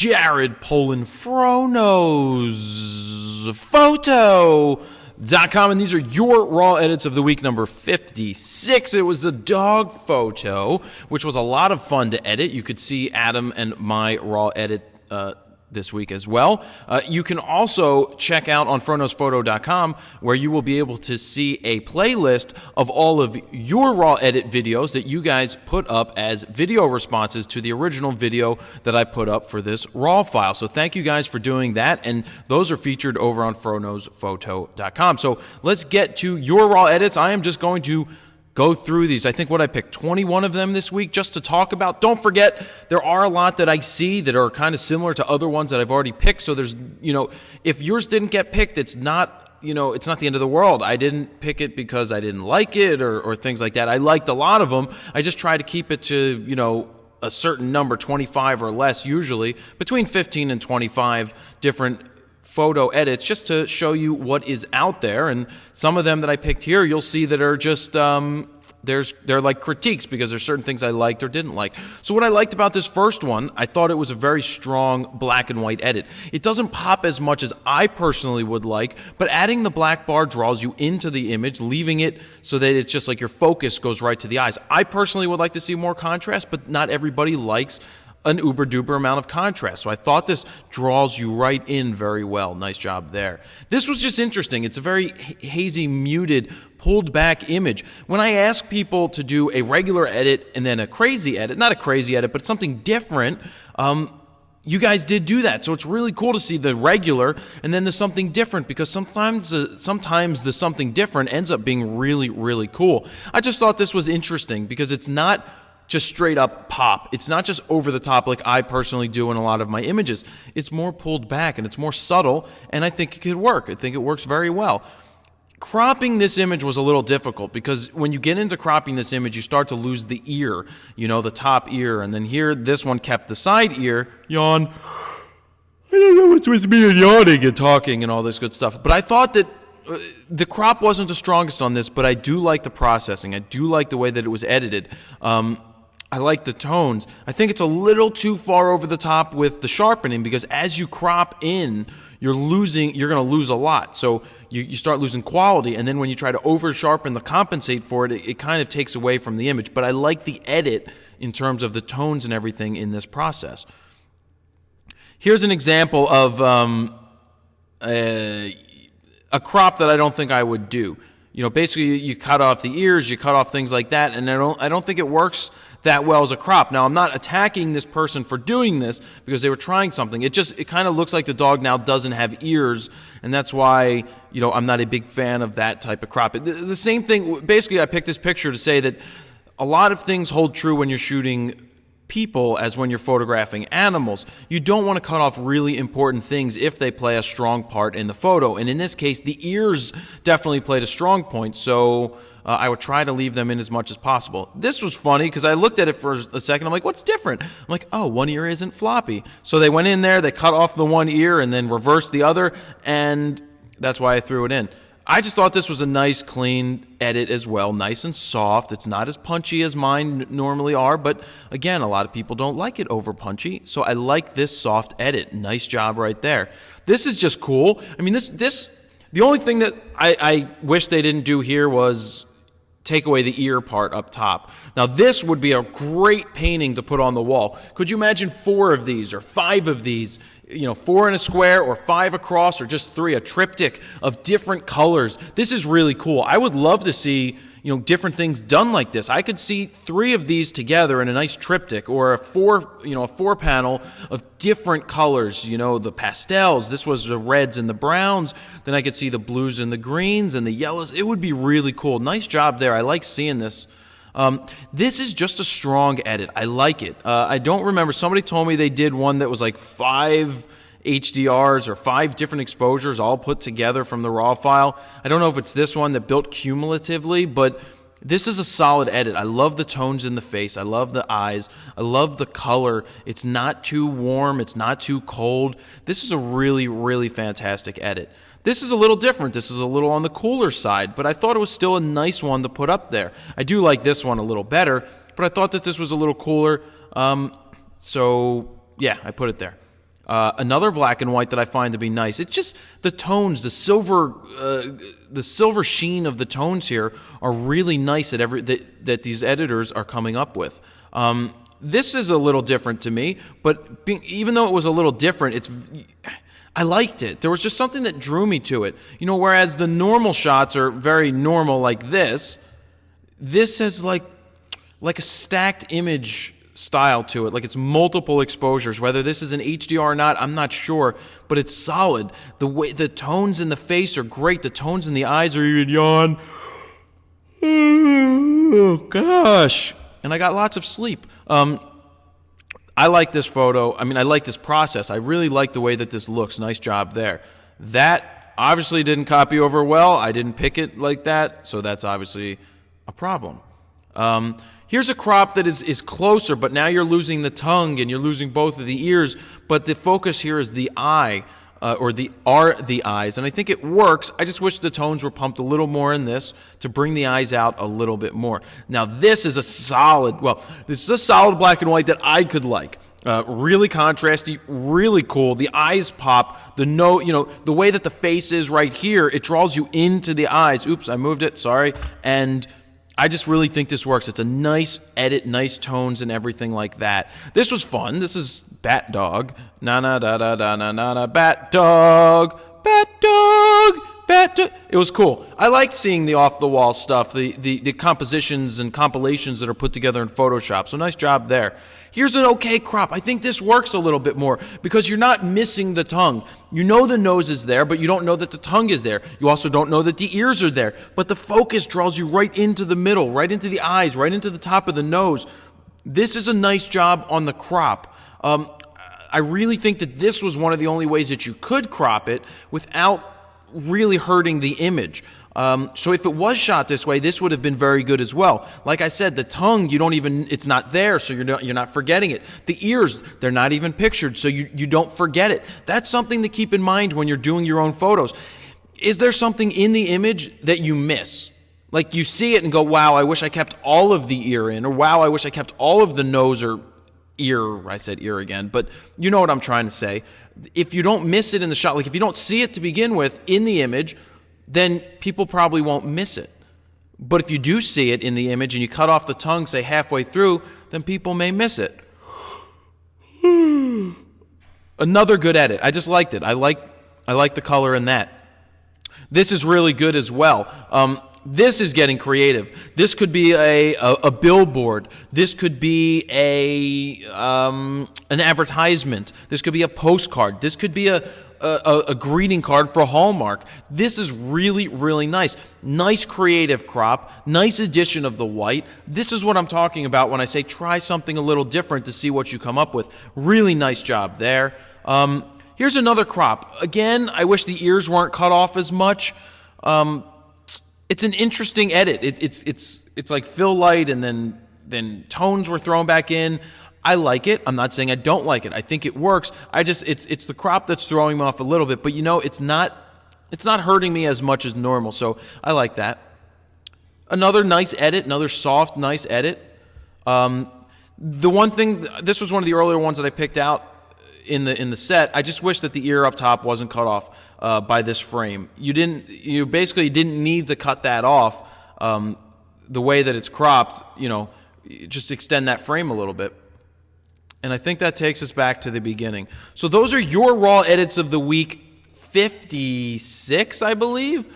Jared Poland Fronos Photo.com, and these are your raw edits of the week number 56. It was a dog photo, which was a lot of fun to edit. You could see Adam and my raw edit this week as well. You can also check out on phronosphoto.com, where you will be able to see a playlist of all of your raw edit videos that you guys put up as video responses to the original video that I put up for this raw file. So thank you guys for doing that, and those are featured over on phronosphoto.com. So let's get to your raw edits. I am just going to go through these. I think I picked 21 of them this week just to talk about. Don't forget, there are a lot that I see that are kind of similar to other ones that I've already picked. So there's, if yours didn't get picked, it's not, it's not the end of the world. I didn't pick it because I didn't like it or things like that. I liked a lot of them. I just try to keep it to, a certain number, 25 or less, usually between 15 and 25 different photo edits, just to show you what is out there. And some of them that I picked here, you'll see that are just they're like critiques, because there's certain things I liked or didn't like. So what I liked about this first one, I thought it was a very strong black and white edit. It doesn't pop as much as I personally would like, but adding the black bar draws you into the image, leaving it so that it's just like your focus goes right to the eyes. I personally would like to see more contrast, but not everybody likes an uber-duper amount of contrast. So I thought this draws you right in very well. Nice job there. This was just interesting. It's a very hazy, muted, pulled back image. When I ask people to do a regular edit and then a crazy edit, not a crazy edit, but something different, you guys did do that. So it's really cool to see the regular and then the something different, because sometimes the something different ends up being really, really cool. I just thought this was interesting because it's not just straight up pop. It's not just over the top like I personally do in a lot of my images. It's more pulled back and it's more subtle, and I think it could work. I think it works very well. Cropping this image was a little difficult, because when you get into cropping this image, you start to lose the ear, the top ear, and then here, this one kept the side ear. Yawn. I don't know what's with me and yawning and talking and all this good stuff, but I thought that the crop wasn't the strongest on this, but I do like the processing. I do like the way that it was edited. I like the tones. I think it's a little too far over the top with the sharpening, because as you crop in, you're going to lose a lot. So you start losing quality, and then when you try to over sharpen to compensate for it, it kind of takes away from the image. But I like the edit in terms of the tones and everything in this process. Here's an example of a crop that I don't think I would do. Basically you cut off the ears, you cut off things like that, and I don't think it works that well as a crop. Now, I'm not attacking this person for doing this because they were trying something. It kind of looks like the dog now doesn't have ears, and that's why, I'm not a big fan of that type of crop. The same thing, basically I picked this picture to say that a lot of things hold true when you're shooting people as when you're photographing animals. You don't want to cut off really important things if they play a strong part in the photo. And in this case, the ears definitely played a strong point, so I would try to leave them in as much as possible. This was funny because I looked at it for a second. I'm like, what's different? I'm like, oh, one ear isn't floppy. So they went in there, they cut off the one ear and then reversed the other, and that's why I threw it in. I just thought this was a nice, clean edit as well, nice and soft. It's not as punchy as mine normally are, but again, a lot of people don't like it over punchy, so I like this soft edit. Nice job right there. This is just cool. I mean, the only thing that I wish they didn't do here was take away the ear part up top. Now, this would be a great painting to put on the wall. Could you imagine 4 of these or 5 of these? 4 in a square or 5 across or just 3, a triptych of different colors. This is really cool. I would love to see, different things done like this. I could see 3 of these together in a nice triptych, or a 4 panel of different colors, the pastels. This was the reds and the browns. Then I could see the blues and the greens and the yellows. It would be really cool. Nice job there. I like seeing this. This is just a strong edit. I like it. I don't remember. Somebody told me they did one that was like 5 HDRs or 5 different exposures all put together from the raw file. I don't know if it's this one that built cumulatively, but this is a solid edit. I love the tones in the face. I love the eyes. I love the color. It's not too warm. It's not too cold. This is a really, really fantastic edit. This is a little different. This is a little on the cooler side, but I thought it was still a nice one to put up there. I do like this one a little better, but I thought that this was a little cooler. So, yeah, I put it there. Another black and white that I find to be nice. It's just the tones, the silver sheen of the tones here are really nice that these editors are coming up with. This is a little different to me, but even though it was a little different, I liked it. There was just something that drew me to it. Whereas the normal shots are very normal like this has like a stacked image style to it, like it's multiple exposures. Whether this is an HDR or not, I'm not sure, but it's solid. The way the tones in the face are great. The tones in the eyes are even yawn. Oh gosh, and I got lots of sleep. I like this photo. I mean, I like this process. I really like the way that this looks. Nice job there. That obviously didn't copy over well. I didn't pick it like that, so that's obviously a problem. Here's a crop that is closer, but now you're losing the tongue and you're losing both of the ears, but the focus here is the eye, or the eyes, and I think it works. I just wish the tones were pumped a little more in this to bring the eyes out a little bit more. Now this is a solid black and white that I could like. Really contrasty, really cool. The eyes pop. The way that the face is right here, it draws you into the eyes. Oops, I moved it. Sorry. And I just really think this works. It's a nice edit, nice tones and everything like that. This was fun. This is Bat Dog. Na na da da da na na na Bat Dog. Bat Dog. Bat Dog. It was cool. I liked seeing the off-the-wall stuff, the compositions and compilations that are put together in Photoshop. So nice job there. Here's an okay crop. I think this works a little bit more because you're not missing the tongue. You know the nose is there, but you don't know that the tongue is there. You also don't know that the ears are there. But the focus draws you right into the middle, right into the eyes, right into the top of the nose. This is a nice job on the crop. I really think that this was one of the only ways that you could crop it without really hurting the image. So if it was shot this way, this would have been very good as well. Like I said, the tongue, it's not there, so you're not forgetting it. The ears, they're not even pictured, so you don't forget it. That's something to keep in mind when you're doing your own photos. Is there something in the image that you miss? Like you see it and go, wow, I wish I kept all of the ear in, or wow, I wish I kept all of the nose or ear. I said ear again, but you know what I'm trying to say. If you don't miss it in the shot, like if you don't see it to begin with in the image, then people probably won't miss it. But if you do see it in the image and you cut off the tongue, say halfway through, then people may miss it. Another good edit. I just liked it. I like the color in that. This is really good as well. This is getting creative. This could be a billboard. This could be an advertisement. This could be a postcard. This could be a greeting card for Hallmark. This is really, really nice. Nice creative crop. Nice addition of the white. This is what I'm talking about when I say try something a little different to see what you come up with. Really nice job there. Here's another crop. Again, I wish the ears weren't cut off as much. It's an interesting edit. It's like fill light and then tones were thrown back in. I like it. I'm not saying I don't like it. I think it works. It's the crop that's throwing me off a little bit, but it's not hurting me as much as normal. So I like that. Another nice edit, another soft, nice edit. The one thing, this was one of the earlier ones that I picked out in the set. I just wish that the ear up top wasn't cut off by this frame. You basically didn't need to cut that off the way that it's cropped. Just extend that frame a little bit. And I think that takes us back to the beginning. So those are your raw edits of the week 56, I believe.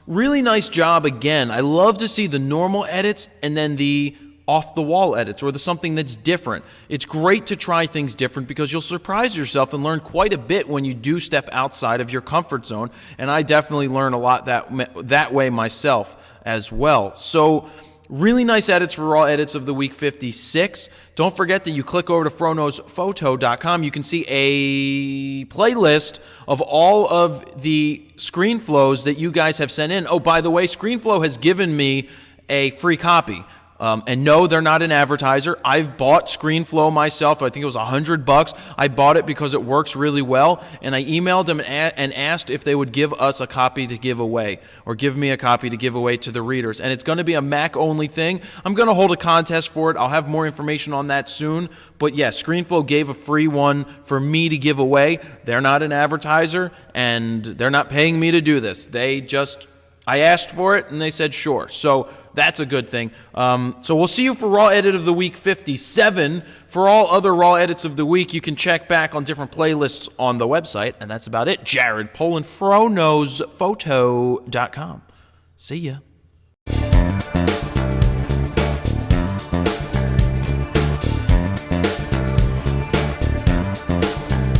Really nice job again. I love to see the normal edits and then the off-the-wall edits or the something that's different. It's great to try things different because you'll surprise yourself and learn quite a bit when you do step outside of your comfort zone. And I definitely learn a lot that way myself as well. So really nice edits for raw edits of the week 56. Don't forget that you click over to phronosphoto.com. You can see a playlist of all of the ScreenFlows that you guys have sent in. Oh, by the way, ScreenFlow has given me a free copy. And no, they're not an advertiser. I've bought ScreenFlow myself. I think it was $100. I bought it because it works really well. And I emailed them and asked if they would give us a copy to give away, or give me a copy to give away to the readers. And it's going to be a Mac-only thing. I'm going to hold a contest for it. I'll have more information on that soon. But yes, ScreenFlow gave a free one for me to give away. They're not an advertiser, and they're not paying me to do this. I asked for it, and they said sure. So that's a good thing. So we'll see you for Raw Edit of the Week 57. For all other Raw Edits of the Week, you can check back on different playlists on the website. And that's about it. Jared PolandFroKnowsPhoto.com. See ya.